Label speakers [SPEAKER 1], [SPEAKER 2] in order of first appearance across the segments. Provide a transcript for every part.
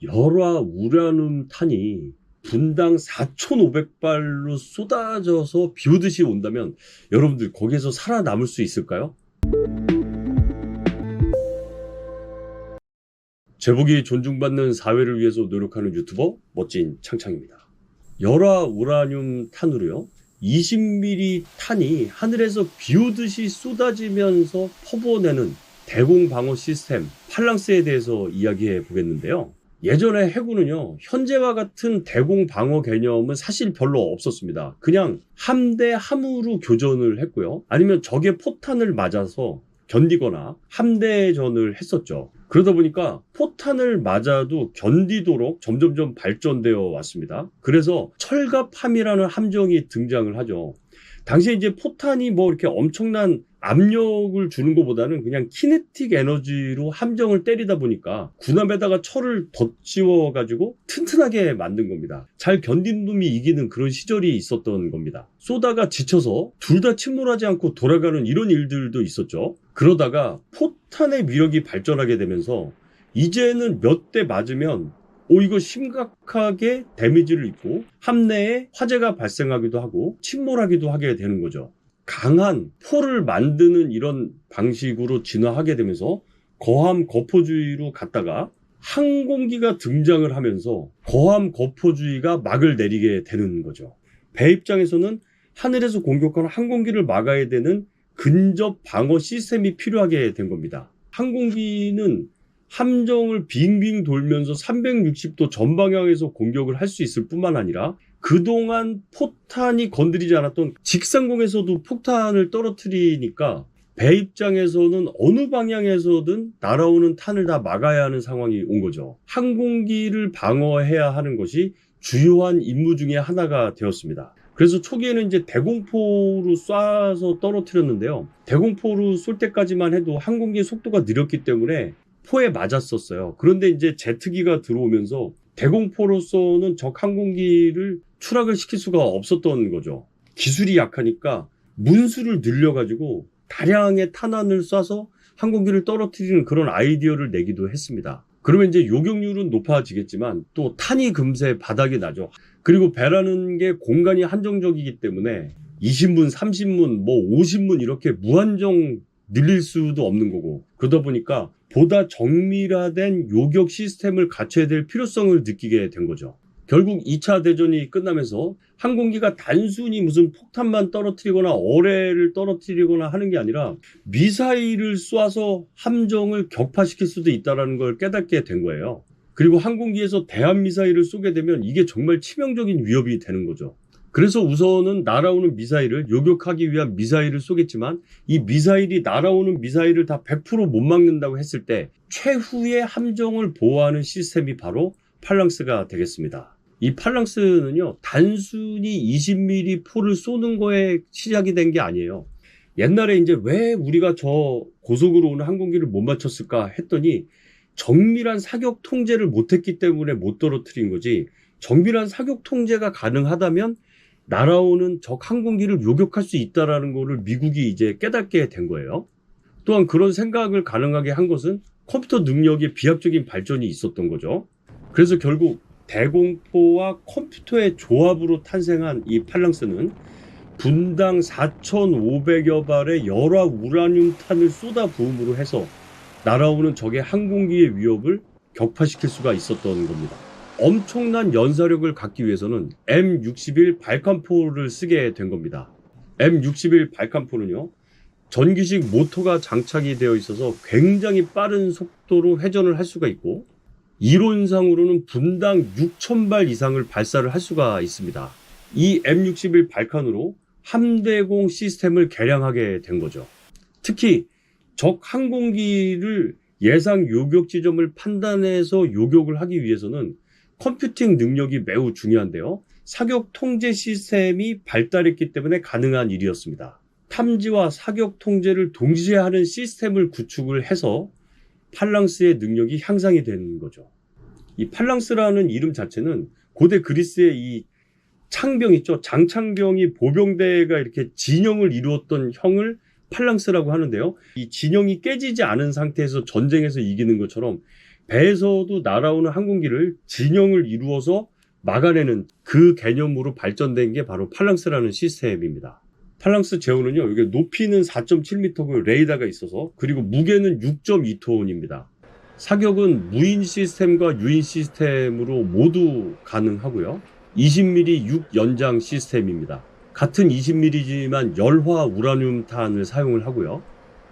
[SPEAKER 1] 열화 우라늄 탄이 분당 4,500발로 쏟아져서 비 오듯이 온다면 여러분들 거기에서 살아남을 수 있을까요? 제복이 존중받는 사회를 위해서 노력하는 유튜버 멋진 창창입니다. 열화 우라늄 탄으로요 20mm 탄이 하늘에서 비 오듯이 쏟아지면서 퍼부어내는 대공 방어 시스템 팔랑스에 대해서 이야기해 보겠는데요. 예전에 해군은요 현재와 같은 대공 방어 개념은 사실 별로 없었습니다. 그냥 함대 함으로 교전을 했고요, 아니면 적의 포탄을 맞아서 견디거나 함대전을 했었죠. 그러다 보니까 포탄을 맞아도 견디도록 점점점 발전되어 왔습니다. 그래서 철갑함이라는 함정이 등장을 하죠. 당시에 이제 포탄이 뭐 이렇게 엄청난 압력을 주는 것보다는 그냥 키네틱 에너지로 함정을 때리다 보니까 군함에다가 철을 덧지워 가지고 튼튼하게 만든 겁니다. 잘 견딘 놈이 이기는 그런 시절이 있었던 겁니다. 쏘다가 지쳐서 둘 다 침몰하지 않고 돌아가는 이런 일들도 있었죠. 그러다가 포탄의 위력이 발전하게 되면서 이제는 몇 대 맞으면 이거 심각하게 데미지를 입고 함내에 화재가 발생하기도 하고 침몰하기도 하게 되는 거죠. 강한 포를 만드는 이런 방식으로 진화하게 되면서 거함 거포주의로 갔다가 항공기가 등장을 하면서 거함 거포주의가 막을 내리게 되는 거죠. 배 입장에서는 하늘에서 공격하는 항공기를 막아야 되는 근접 방어 시스템이 필요하게 된 겁니다. 항공기는 함정을 빙빙 돌면서 360도 전방향에서 공격을 할 수 있을 뿐만 아니라 그동안 포탄이 건드리지 않았던 직상공에서도 폭탄을 떨어뜨리니까 배 입장에서는 어느 방향에서든 날아오는 탄을 다 막아야 하는 상황이 온 거죠. 항공기를 방어해야 하는 것이 주요한 임무 중에 하나가 되었습니다. 그래서 초기에는 이제 대공포로 쏴서 떨어뜨렸는데요. 대공포로 쏠 때까지만 해도 항공기의 속도가 느렸기 때문에 포에 맞았었어요. 그런데 이제 제트기가 들어오면서 대공포로서는 적 항공기를 추락을 시킬 수가 없었던 거죠. 기술이 약하니까 문수를 늘려가지고 다량의 탄환을 쏴서 항공기를 떨어뜨리는 그런 아이디어를 내기도 했습니다. 그러면 이제 요격률은 높아지겠지만 또 탄이 금세 바닥이 나죠. 그리고 배라는 게 공간이 한정적이기 때문에 20문, 30문, 뭐 50문 이렇게 무한정 늘릴 수도 없는 거고, 그러다 보니까 보다 정밀화된 요격 시스템을 갖춰야 될 필요성을 느끼게 된 거죠. 결국 2차 대전이 끝나면서 항공기가 단순히 무슨 폭탄만 떨어뜨리거나 어뢰를 떨어뜨리거나 하는 게 아니라 미사일을 쏴서 함정을 격파시킬 수도 있다는 걸 깨닫게 된 거예요. 그리고 항공기에서 대한미사일을 쏘게 되면 이게 정말 치명적인 위협이 되는 거죠. 그래서 우선은 날아오는 미사일을 요격하기 위한 미사일을 쏘겠지만 이 미사일이 날아오는 미사일을 다 100%못 막는다고 했을 때 최후의 함정을 보호하는 시스템이 바로 팔랑스가 되겠습니다. 이 팔랑스는요 단순히 20mm 포를 쏘는 거에 시작이 된 게 아니에요. 옛날에 이제 왜 우리가 저 고속으로 오는 항공기를 못 맞췄을까 했더니 정밀한 사격 통제를 못했기 때문에 못 떨어뜨린 거지, 정밀한 사격 통제가 가능하다면 날아오는 적 항공기를 요격할 수 있다는 것을 미국이 이제 깨닫게 된 거예요. 또한 그런 생각을 가능하게 한 것은 컴퓨터 능력의 비약적인 발전이 있었던 거죠. 그래서 결국 대공포와 컴퓨터의 조합으로 탄생한 이 팔랑스는 분당 4,500여 발의 열화 우라늄 탄을 쏟아 부음으로 해서 날아오는 적의 항공기의 위협을 격파시킬 수가 있었던 겁니다. 엄청난 연사력을 갖기 위해서는 M61 발칸포를 쓰게 된 겁니다. M61 발칸포는요 전기식 모터가 장착이 되어 있어서 굉장히 빠른 속도로 회전을 할 수가 있고, 이론상으로는 분당 6,000발 이상을 발사를 할 수가 있습니다. 이 M61 발칸으로 함대공 시스템을 개량하게 된 거죠. 특히 적 항공기를 예상 요격 지점을 판단해서 요격을 하기 위해서는 컴퓨팅 능력이 매우 중요한데요. 사격 통제 시스템이 발달했기 때문에 가능한 일이었습니다. 탐지와 사격 통제를 동시에 하는 시스템을 구축을 해서 팔랑스의 능력이 향상이 되는 거죠. 이 팔랑스라는 이름 자체는 고대 그리스의 이 창병 있죠. 장창병이 보병대가 이렇게 진영을 이루었던 형을 팔랑스라고 하는데요. 이 진영이 깨지지 않은 상태에서 전쟁에서 이기는 것처럼 배에서도 날아오는 항공기를 진영을 이루어서 막아내는 그 개념으로 발전된 게 바로 팔랑스라는 시스템입니다. 팔랑스 제어는요, 이게 높이는 4.7m고 레이더가 있어서, 그리고 무게는 6.2톤입니다. 사격은 무인 시스템과 유인 시스템으로 모두 가능하고요. 20mm 6연장 시스템입니다. 같은 20mm지만 열화 우라늄 탄을 사용을 하고요.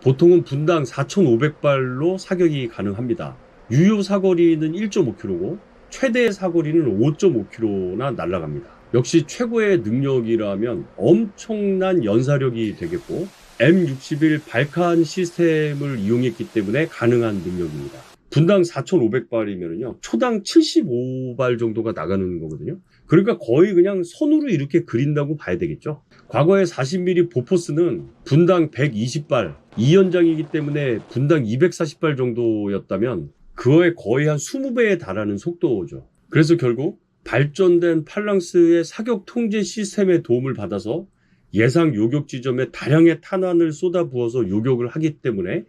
[SPEAKER 1] 보통은 분당 4,500발로 사격이 가능합니다. 유효 사거리는 1.5km고 최대 사거리는 5.5km나 날아갑니다. 역시 최고의 능력이라면 엄청난 연사력이 되겠고 M61 발칸 시스템을 이용했기 때문에 가능한 능력입니다. 분당 4,500발이면요 초당 75발 정도가 나가는 거거든요. 그러니까 거의 그냥 손으로 이렇게 그린다고 봐야 되겠죠. 과거에 40mm 보포스는 분당 120발 2연장이기 때문에 분당 240발 정도였다면 그거의 거의 한 20배에 달하는 속도죠. 그래서 결국 발전된 팔랑스의 사격 통제 시스템의 도움을 받아서 예상 요격 지점에 다량의 탄환을 쏟아부어서 요격을 하기 때문에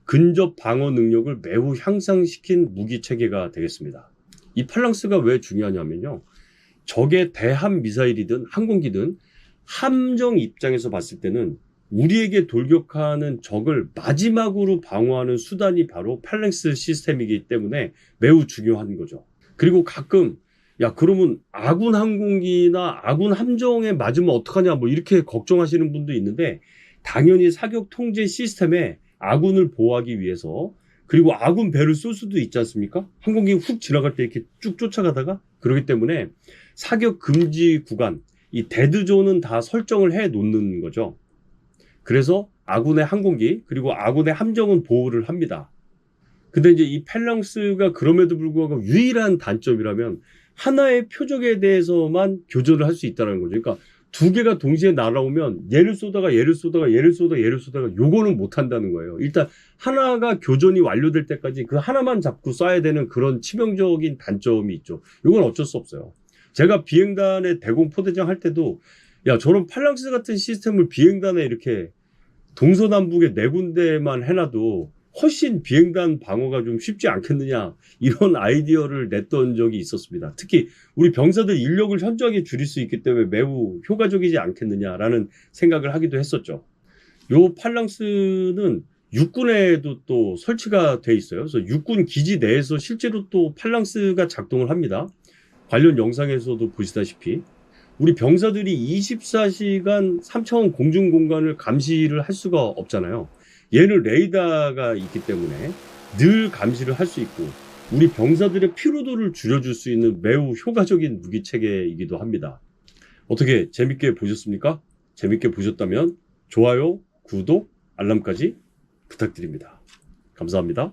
[SPEAKER 1] 근접 방어 능력을 매우 향상시킨 무기 체계가 되겠습니다. 이 팔랑스가 왜 중요하냐면요. 적의 대함 미사일이든 항공기든 함정 입장에서 봤을 때는 우리에게 돌격하는 적을 마지막으로 방어하는 수단이 바로 팔랑스 시스템이기 때문에 매우 중요한 거죠. 그리고 가끔 야 그러면 아군 항공기나 아군 함정에 맞으면 어떡하냐 뭐 이렇게 걱정하시는 분도 있는데 당연히 사격 통제 시스템에 아군을 보호하기 위해서 그리고 아군 배를 쏠 수도 있지 않습니까? 항공기 훅 지나갈 때 이렇게 쭉 쫓아가다가 그렇기 때문에 사격 금지 구간 이 데드존은 다 설정을 해 놓는 거죠. 그래서 아군의 항공기 그리고 아군의 함정은 보호를 합니다. 근데 이제 이 팔랑스가 그럼에도 불구하고 유일한 단점이라면 하나의 표적에 대해서만 교전을 할 수 있다는 거죠. 그러니까 두 개가 동시에 날아오면 얘를 쏘다가 얘를 쏘다가 얘를 쏘다가 얘를 쏘다가 요거는 못 한다는 거예요. 일단 하나가 교전이 완료될 때까지 그 하나만 잡고 쏴야 되는 그런 치명적인 단점이 있죠. 요건 어쩔 수 없어요. 제가 비행단의 대공 포대장 할 때도 야 저런 팔랑스 같은 시스템을 비행단에 이렇게 동서남북에 4군데만 해놔도 훨씬 비행단 방어가 좀 쉽지 않겠느냐 이런 아이디어를 냈던 적이 있었습니다. 특히 우리 병사들 인력을 현저하게 줄일 수 있기 때문에 매우 효과적이지 않겠느냐라는 생각을 하기도 했었죠. 요 팔랑스는 육군에도 또 설치가 돼 있어요. 그래서 육군 기지 내에서 실제로 또 팔랑스가 작동을 합니다. 관련 영상에서도 보시다시피 우리 병사들이 24시간 3차원 공중 공간을 감시를 할 수가 없잖아요. 얘는 레이더가 있기 때문에 늘 감시를 할 수 있고 우리 병사들의 피로도를 줄여줄 수 있는 매우 효과적인 무기 체계이기도 합니다. 어떻게 재밌게 보셨습니까? 재밌게 보셨다면 좋아요, 구독, 알람까지 부탁드립니다. 감사합니다.